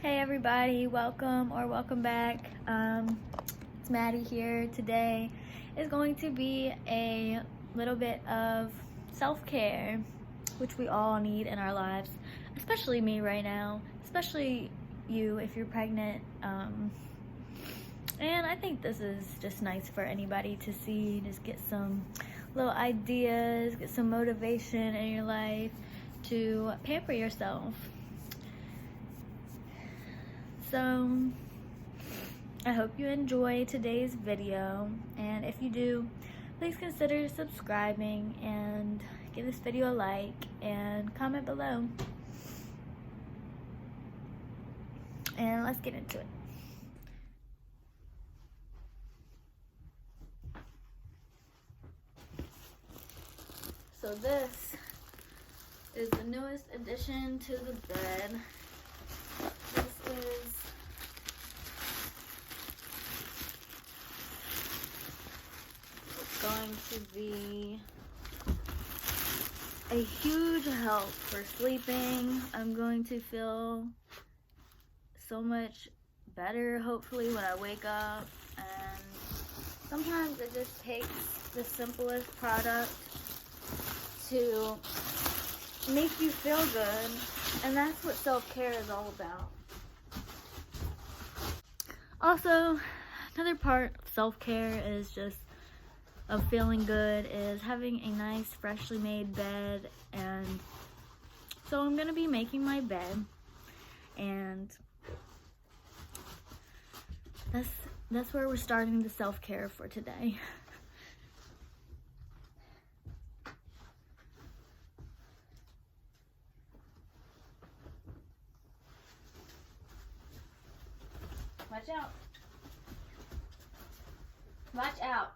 Hey everybody, welcome or welcome back. It's Maddie here. Today is going to be a little bit of self-care, which we all need in our lives, especially me right now, especially you if you're pregnant. And I think this is just nice for anybody to see, just get some little ideas, get some motivation in your life to pamper yourself. So I hope you enjoy today's video, and if you do, please consider subscribing and give this video a like and comment below. And let's get into it. So this is the newest addition to the bed. This is going to be a huge help for sleeping. I'm going to feel so much better hopefully when I wake up, and sometimes it just takes the simplest product to make you feel good, and that's what self-care is all about. Also, another part of self-care is just of feeling good is having a nice freshly made bed. And so I'm gonna be making my bed, and that's where we're starting the self-care for today. Watch out. Watch out.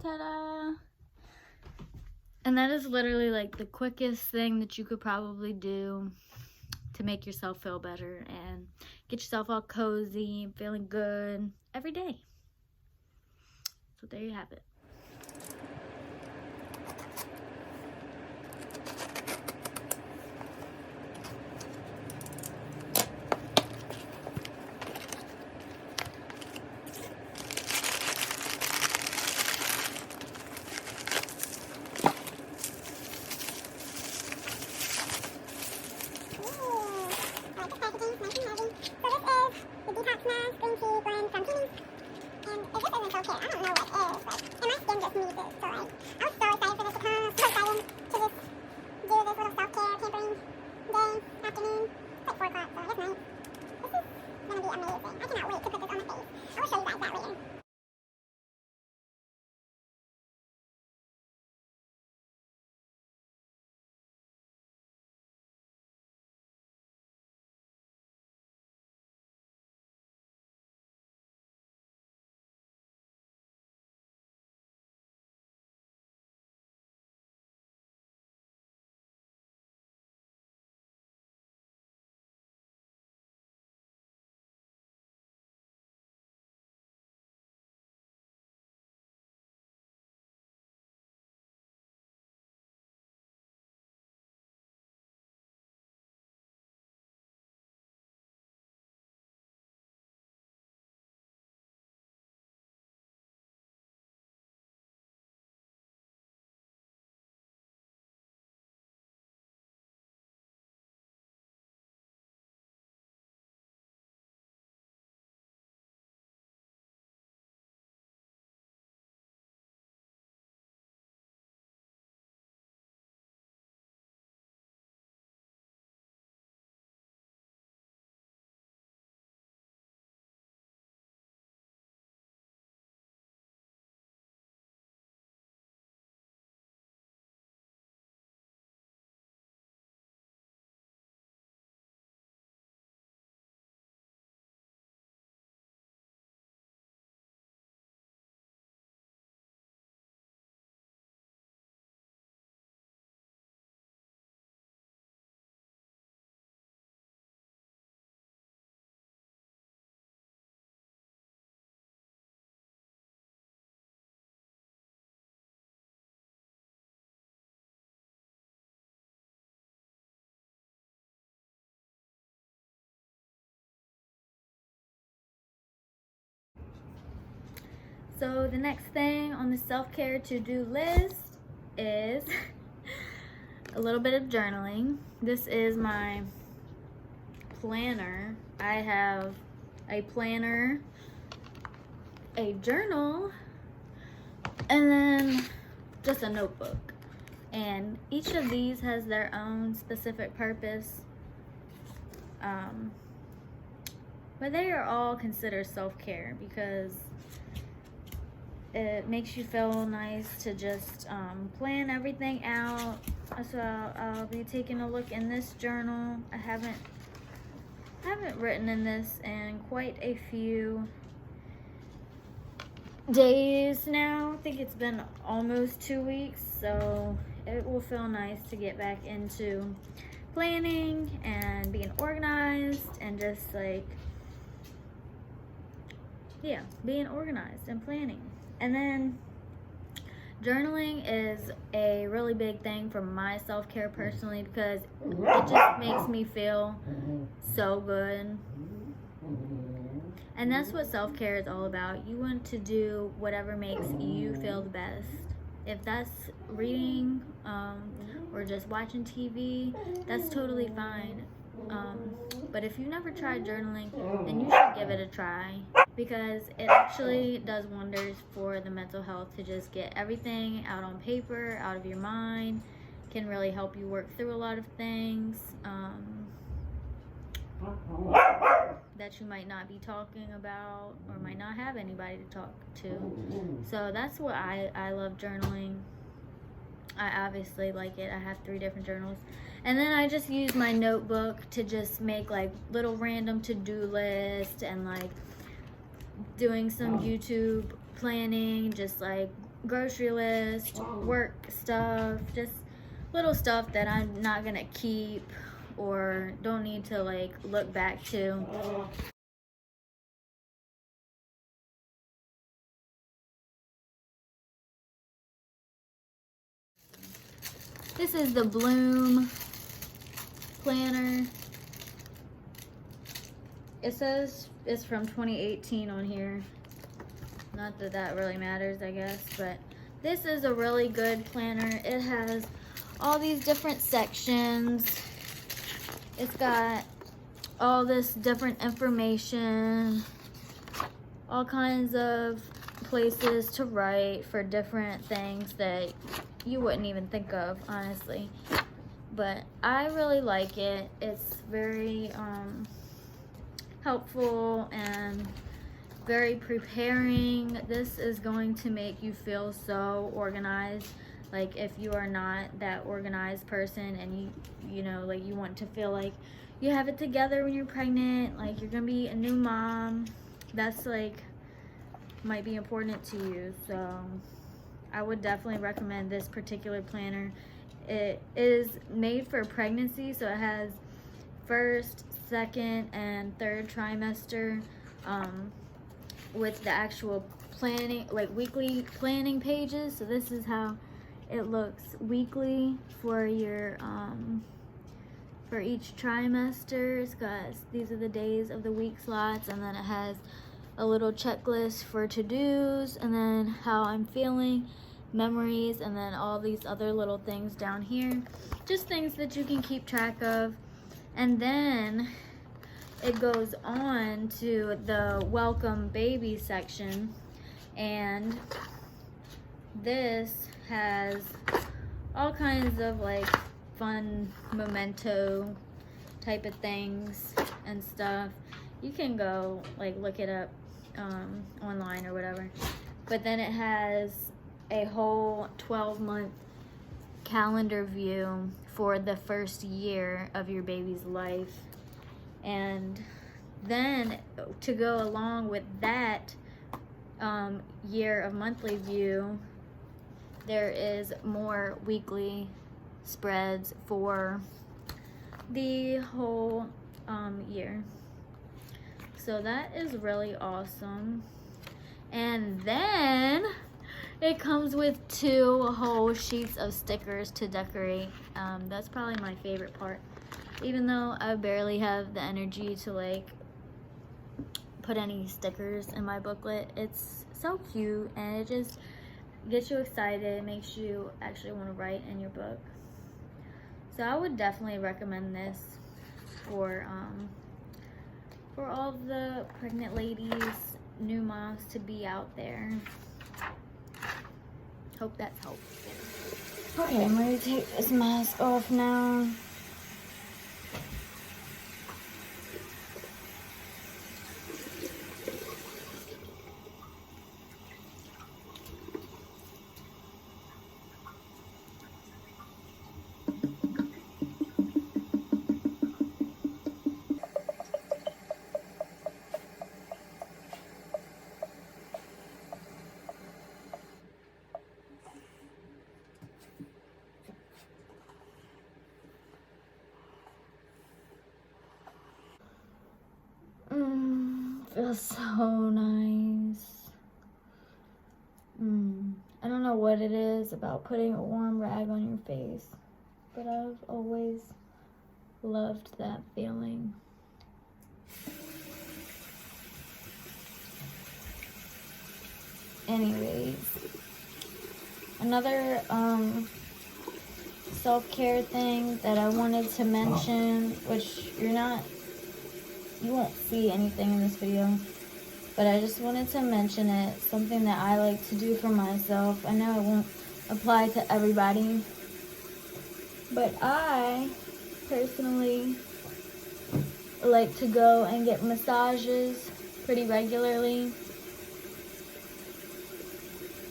Ta-da! And that is literally like the quickest thing that you could probably do to make yourself feel better and get yourself all cozy and feeling good every day. So there you have it. So the next thing on the self-care to-do list is a little bit of journaling. This is my planner. I have a planner, a journal, and then just a notebook. And each of these has their own specific purpose. But they are all considered self-care because it makes you feel nice to just plan everything out. So I'll be taking a look in this journal. I haven't written in this in quite a few days now. I think it's been almost 2 weeks, so it will feel nice to get back into planning and being organized and just like, yeah, being organized and planning. And then journaling is a really big thing for my self-care personally because it just makes me feel so good. And that's what self-care is all about. You want to do whatever makes you feel the best. If that's reading or just watching TV, that's totally fine. But if you've never tried journaling, then you should give it a try because it actually does wonders for the mental health to just get everything out on paper, out of your mind. Can really help you work through a lot of things that you might not be talking about or might not have anybody to talk to. So that's what I love journaling. I obviously like it. I have 3 different journals. And then I just use my notebook to just make like little random to-do lists and like doing some YouTube planning, just like grocery list, work stuff, just little stuff that I'm not gonna keep or don't need to like look back to. This is the Bloom planner. It says it's from 2018 on here. Not that that really matters, I guess, but this is a really good planner. It has all these different sections. It's got all this different information, all kinds of places to write for different things that you wouldn't even think of, honestly. But I really like it. It's very helpful and very preparing. This is going to make you feel so organized. Like if you are not that organized person and you know, like you want to feel like you have it together when you're pregnant, like you're gonna be a new mom, that's like might be important to you. So I would definitely recommend this particular planner. It is made for pregnancy, so it has first, second, and third trimester with the actual planning, like weekly planning pages. So this is how it looks weekly for your for each trimester. It's got, these are the days of the week slots, and then it has a little checklist for to-dos, and then how I'm feeling, memories, and then all these other little things down here, just things that you can keep track of. And then it goes on to the welcome baby section, and this has all kinds of like fun memento type of things and stuff. You can go like look it up online or whatever, but then it has a whole 12-month calendar view for the first year of your baby's life. And then to go along with that year of monthly view, there is more weekly spreads for the whole year. So that is really awesome. And then it comes with 2 whole sheets of stickers to decorate. That's probably my favorite part, even though I barely have the energy to like put any stickers in my booklet. It's so cute and it just gets you excited, makes you actually want to write in your book. So I would definitely recommend this for all the pregnant ladies, new moms to be out there. Hope that's helpful. Okay, I'm ready to take this mask off now. Feels so nice. I don't know what it is about putting a warm rag on your face, but I've always loved that feeling. Anyways, another self-care thing that I wanted to mention, which you won't see anything in this video, but I just wanted to mention it, something that I like to do for myself. I know it won't apply to everybody, but I personally like to go and get massages pretty regularly.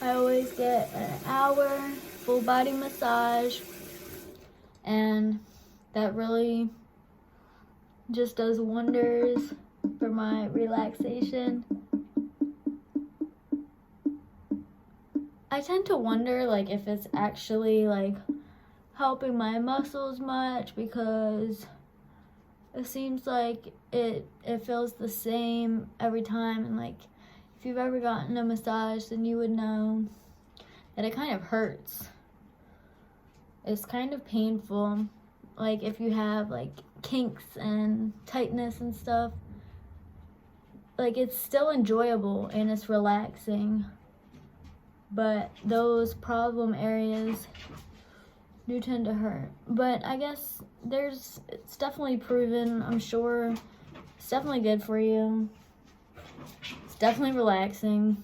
I always get an hour full body massage, and that really just does wonders for my relaxation. I tend to wonder like if it's actually like helping my muscles much, because it seems like it feels the same every time, and like if you've ever gotten a massage, then you would know that it kind of hurts. It's kind of painful. Like if you have like kinks and tightness and stuff, like it's still enjoyable and it's relaxing, but those problem areas do tend to hurt. But I guess it's definitely proven, I'm sure it's definitely good for you. It's definitely relaxing,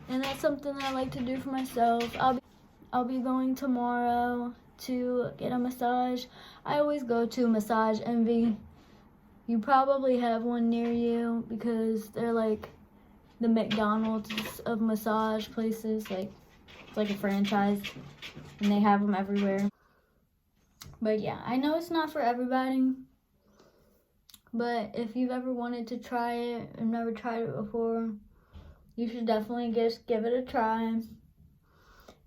and that's something that I like to do for myself. I'll be going tomorrow to get a massage. I always go to Massage Envy. You probably have one near you because they're like the McDonald's of massage places. Like it's like a franchise and they have them everywhere. But yeah, I know it's not for everybody, but if you've ever wanted to try it and never tried it before, you should definitely just give it a try.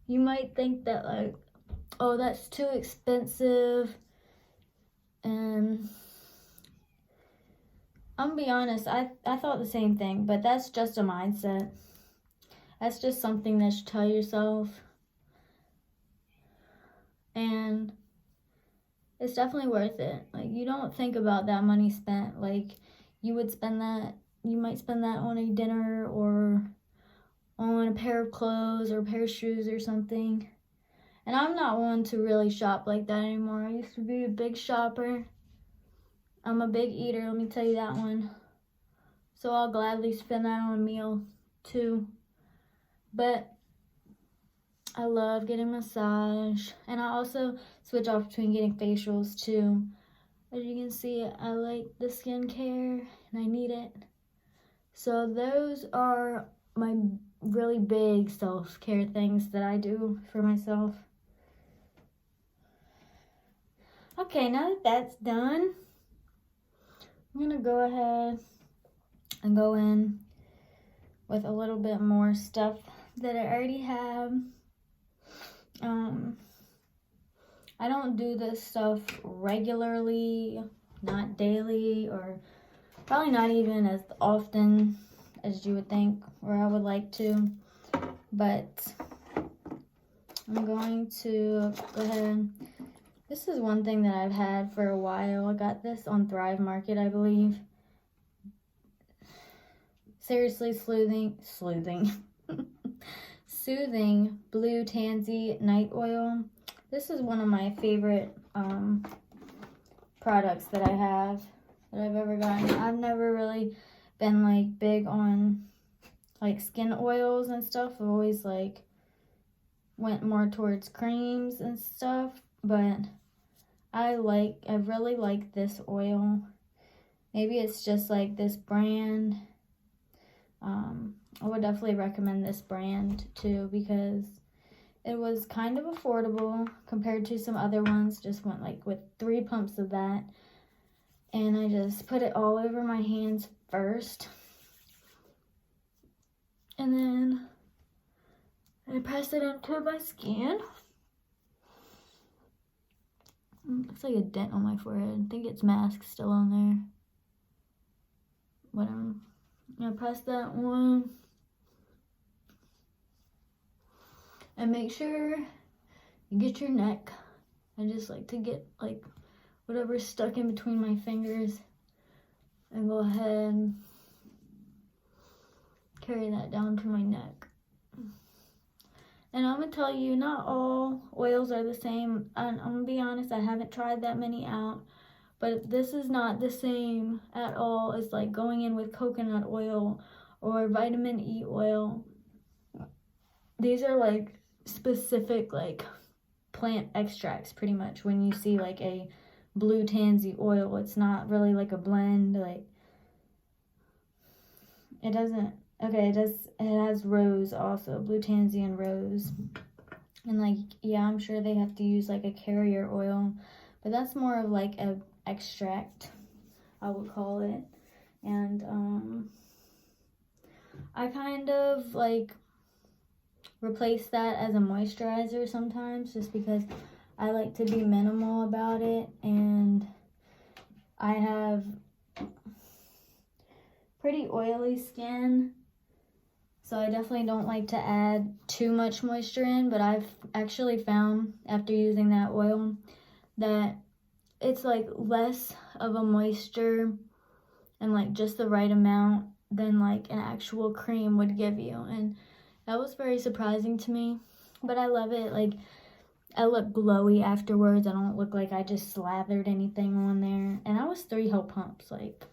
You might think that like, oh, that's too expensive, and I'm gonna be honest, I thought the same thing, but that's just a mindset. That's just something that you tell yourself, and it's definitely worth it. Like, you don't think about that money spent like you would spend that, you might spend that on a dinner or on a pair of clothes or a pair of shoes or something. And I'm not one to really shop like that anymore. I used to be a big shopper. I'm a big eater, let me tell you that one. So I'll gladly spend that on a meal too. But I love getting a massage. And I also switch off between getting facials too. As you can see, I like the skincare and I need it. So those are my really big self-care things that I do for myself. Okay, now that that's done, I'm gonna go ahead and go in with a little bit more stuff that I already have. I don't do this stuff regularly, not daily, or probably not even as often as you would think or I would like to, but I'm going to go ahead. This is one thing that I've had for a while. I got this on Thrive Market, I believe. Seriously Soothing Blue Tansy Night Oil. This is one of my favorite products that I've ever gotten. I've never really been like big on like skin oils and stuff. I've always like went more towards creams and stuff, but I really like this oil. Maybe it's just like this brand. I would definitely recommend this brand too because it was kind of affordable compared to some other ones. Just went like with 3 pumps of that. And I just put it all over my hands first. And then I press it into my skin. It's like a dent on my forehead. I think it's mask still on there. Whatever. I press that one. And make sure you get your neck. I just like to get like whatever's stuck in between my fingers and go ahead and carry that down to my neck. And I'm gonna tell you, not all oils are the same. And I'm gonna be honest, I haven't tried that many out, but this is not the same at all as like going in with coconut oil or vitamin E oil. These are like specific like plant extracts pretty much. When you see like a blue tansy oil, it's not really like a blend. Like it doesn't, okay, it has rose also, blue tansy and rose. And like, yeah, I'm sure they have to use like a carrier oil, but that's more of like a extract, I would call it. And I kind of like replace that as a moisturizer sometimes, just because I like to be minimal about it, and I have pretty oily skin, so I definitely don't like to add too much moisture in. But I've actually found after using that oil that it's like less of a moisture and like just the right amount than like an actual cream would give you, and that was very surprising to me. But I love it. Like, I look glowy afterwards. I don't look like I just slathered anything on there. And I was 3 whole pumps. Like,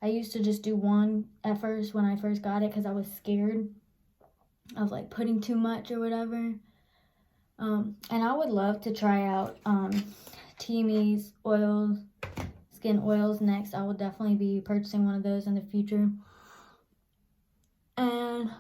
I used to just do 1 at first when I first got it because I was scared of like putting too much or whatever. And I would love to try out Teami's oils, skin oils next. I will definitely be purchasing one of those in the future. And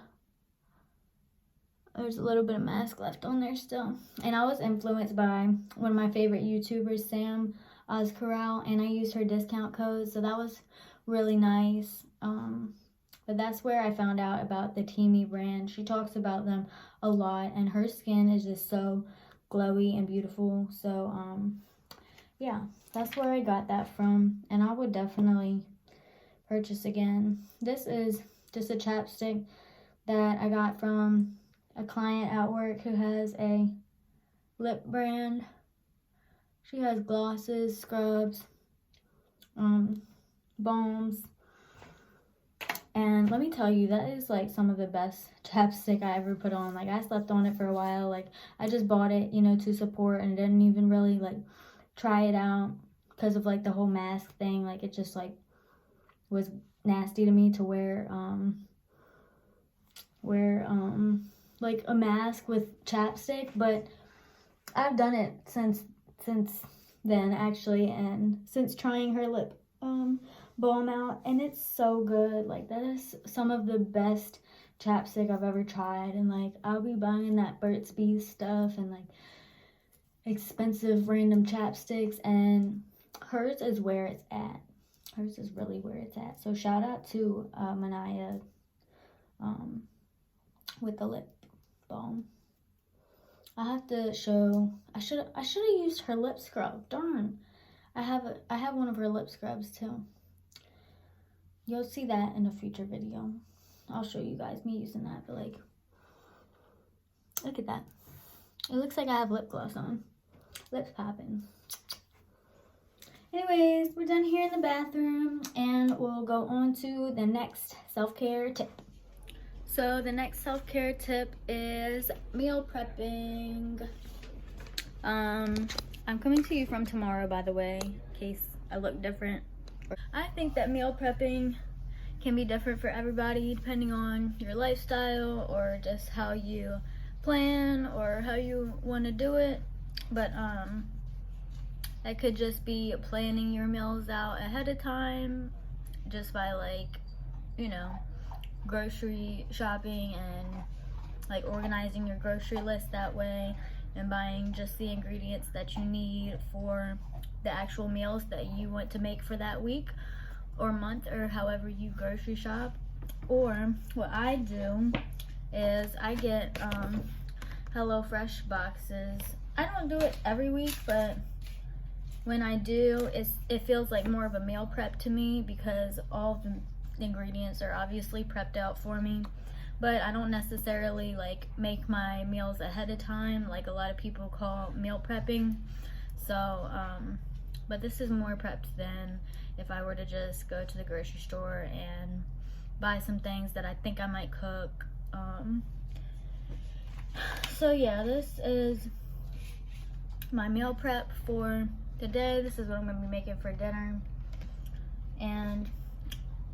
there's a little bit of mask left on there still. And I was influenced by one of my favorite YouTubers, Sam Oscarell, and I used her discount code, so that was really nice. But that's where I found out about the Teami brand. She talks about them a lot, and her skin is just so glowy and beautiful. So yeah, that's where I got that from, and I would definitely purchase again. This is just a chapstick that I got from a client at work who has a lip brand. She has glosses, scrubs, balms, and let me tell you, that is like some of the best chapstick I ever put on. Like, I slept on it for a while. Like, I just bought it, you know, to support, and didn't even really like try it out because of like the whole mask thing. Like, it just like was nasty to me to wear like a mask with chapstick. But I've done it since then, actually, and since trying her lip balm out, and it's so good. Like, that is some of the best chapstick I've ever tried. And like, I'll be buying that Burt's Bees stuff and like expensive random chapsticks, and hers is where it's at. Hers is really where it's at. So shout out to Manaya with the lip balm. I have to show, I should have used her lip scrub. Darn. I have one of her lip scrubs too. You'll see that in a future video. I'll show you guys me using that. But like, look at that. It looks like I have lip gloss on. Lips popping. Anyways, we're done here in the bathroom and we'll go on to the next self-care tip. So the next self-care tip is meal prepping. I'm coming to you from tomorrow, by the way, in case I look different. I think that meal prepping can be different for everybody depending on your lifestyle or just how you plan or how you want to do it. But it could just be planning your meals out ahead of time just by, like, you know, grocery shopping and like organizing your grocery list that way and buying just the ingredients that you need for the actual meals that you want to make for that week or month or however you grocery shop. Or what I do is I get HelloFresh boxes. I don't do it every week, but when I do, it feels like more of a meal prep to me because all of the ingredients are obviously prepped out for me. But I don't necessarily like make my meals ahead of time like a lot of people call meal prepping. So but this is more prepped than if I were to just go to the grocery store and buy some things that I think I might cook. So yeah, this is my meal prep for today. This is what I'm going to be making for dinner. And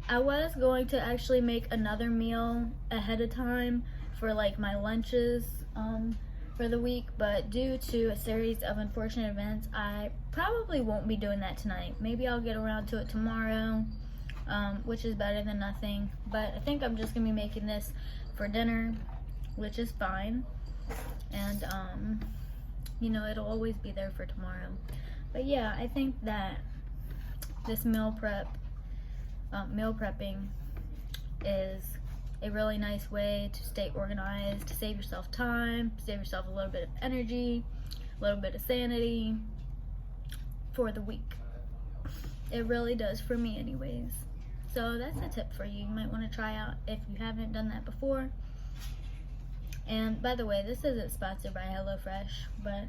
I was going to actually make another meal ahead of time for like my lunches for the week, but due to a series of unfortunate events, I probably won't be doing that tonight. Maybe I'll get around to it tomorrow, which is better than nothing. But I think I'm just gonna be making this for dinner, which is fine. And you know, it'll always be there for tomorrow. But yeah, I think that this meal prepping is a really nice way to stay organized, to save yourself time, save yourself a little bit of energy, a little bit of sanity for the week. It really does for me anyways. So that's a tip for you. You might want to try out if you haven't done that before. And by the way, this isn't sponsored by HelloFresh, but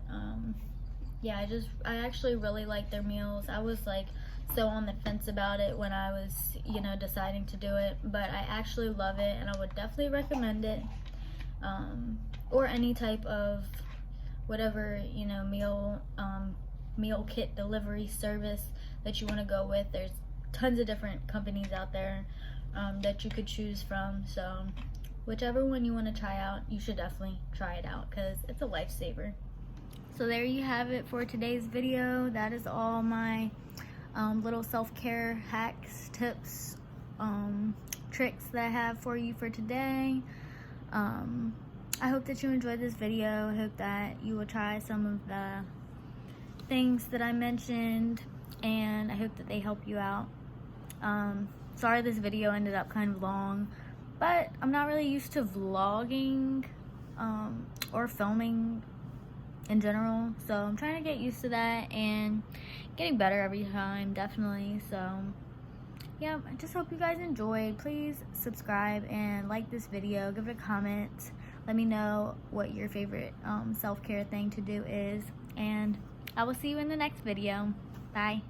yeah, I actually really like their meals. I was like so on the fence about it when I was, you know, deciding to do it, but I actually love it and I would definitely recommend it. Or any type of whatever, you know, meal kit delivery service that you want to go with. There's tons of different companies out there that you could choose from. So whichever one you want to try out, you should definitely try it out because it's a lifesaver. So there you have it for today's video. That is all my little self-care hacks, tips, tricks that I have for you for today. I hope that you enjoyed this video. I hope that you will try some of the things that I mentioned, and I hope that they help you out. Sorry this video ended up kind of long, but I'm not really used to vlogging or filming in general, so I'm trying to get used to that and getting better every time, definitely. So yeah, I just hope you guys enjoyed. Please subscribe and like this video, give it a comment, let me know what your favorite self-care thing to do is, and I will see you in the next video. Bye.